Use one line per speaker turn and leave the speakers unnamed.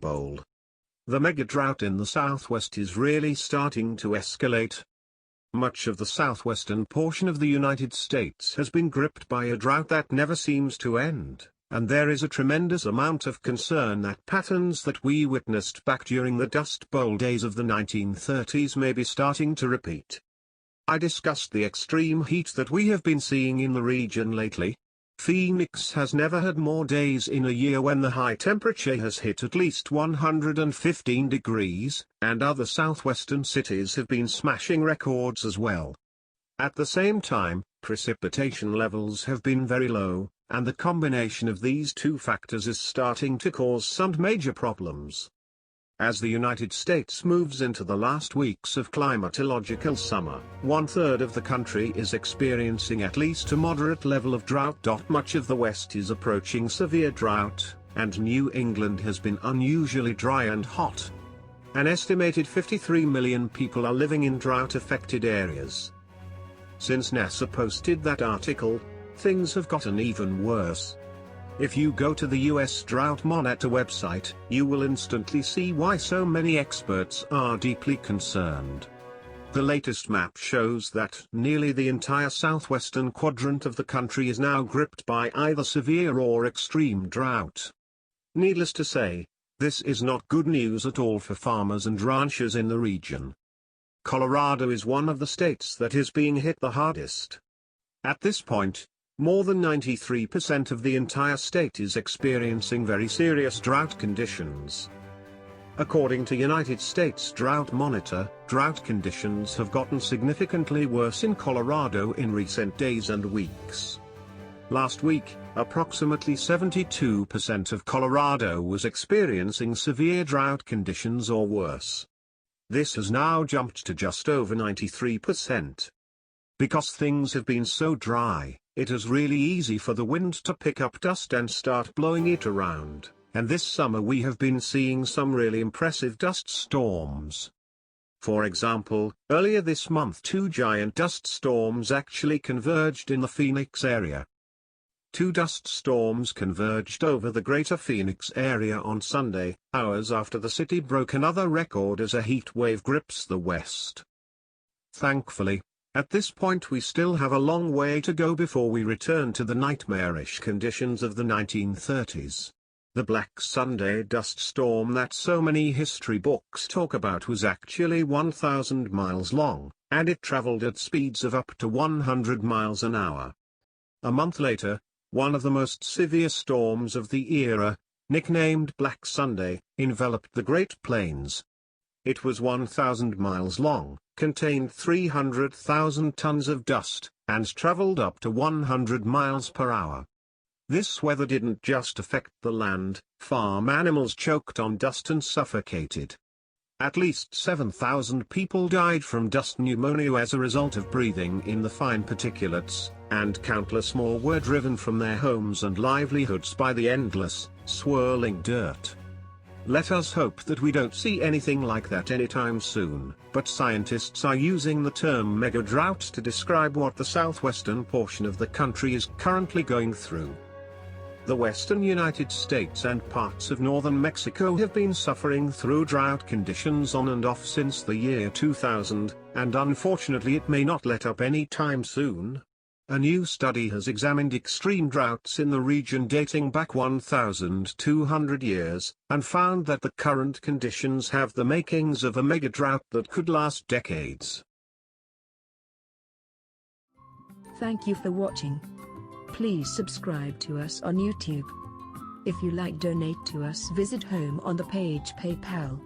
Dust Bowl. The megadrought in the southwest is really starting to escalate. Much of the southwestern portion of the United States has been gripped by a drought that never seems to end, and there is a tremendous amount of concern that patterns that we witnessed back during the Dust Bowl days of the 1930s may be starting to repeat. I discussed the extreme heat that we have been seeing in the region lately. Phoenix has never had more days in a year when the high temperature has hit at least 115 degrees, and other southwestern cities have been smashing records as well. At the same time, precipitation levels have been very low, and the combination of these two factors is starting to cause some major problems. As the United States moves into the last weeks of climatological summer, 1/3 of the country is experiencing at least a moderate level of drought. Much of the West is approaching severe drought, and New England has been unusually dry and hot. An estimated 53 million people are living in drought-affected areas. Since NASA posted that article, things have gotten even worse. If you go to the US Drought Monitor website, you will instantly see why so many experts are deeply concerned. The latest map shows that nearly the entire southwestern quadrant of the country is now gripped by either severe or extreme drought. Needless to say, this is not good news at all for farmers and ranchers in the region. Colorado is one of the states that is being hit the hardest. At this point, more than 93% of the entire state is experiencing very serious drought conditions. According to United States Drought Monitor, drought conditions have gotten significantly worse in Colorado in recent days and weeks. Last week, approximately 72% of Colorado was experiencing severe drought conditions or worse. This has now jumped to just over 93%. Because things have been so dry, it is really easy for the wind to pick up dust and start blowing it around, and this summer we have been seeing some really impressive dust storms. For example, earlier this month 2 giant dust storms actually converged in the Phoenix area. 2 dust storms converged over the greater Phoenix area on Sunday, hours after the city broke another record as a heat wave grips the West. Thankfully, at this point we still have a long way to go before we return to the nightmarish conditions of the 1930s. The Black Sunday dust storm that so many history books talk about was actually 1,000 miles long, and it traveled at speeds of up to 100 miles an hour. A month later, one of the most severe storms of the era, nicknamed Black Sunday, enveloped the Great Plains. It was 1,000 miles long, contained 300,000 tons of dust, and traveled up to 100 miles per hour. This weather didn't just affect the land, farm animals choked on dust and suffocated. At least 7,000 people died from dust pneumonia as a result of breathing in the fine particulates, and countless more were driven from their homes and livelihoods by the endless, swirling dirt. Let us hope that we don't see anything like that anytime soon, but scientists are using the term megadrought to describe what the southwestern portion of the country is currently going through. The western United States and parts of northern Mexico have been suffering through drought conditions on and off since the year 2000, and unfortunately it may not let up any time soon. A new study has examined extreme droughts in the region dating back 1,200 years, and found that the current conditions have the makings of a megadrought that could last decades.
Thank you for watching. Please subscribe to us on YouTube. If you like donate to us, visit home on the page PayPal.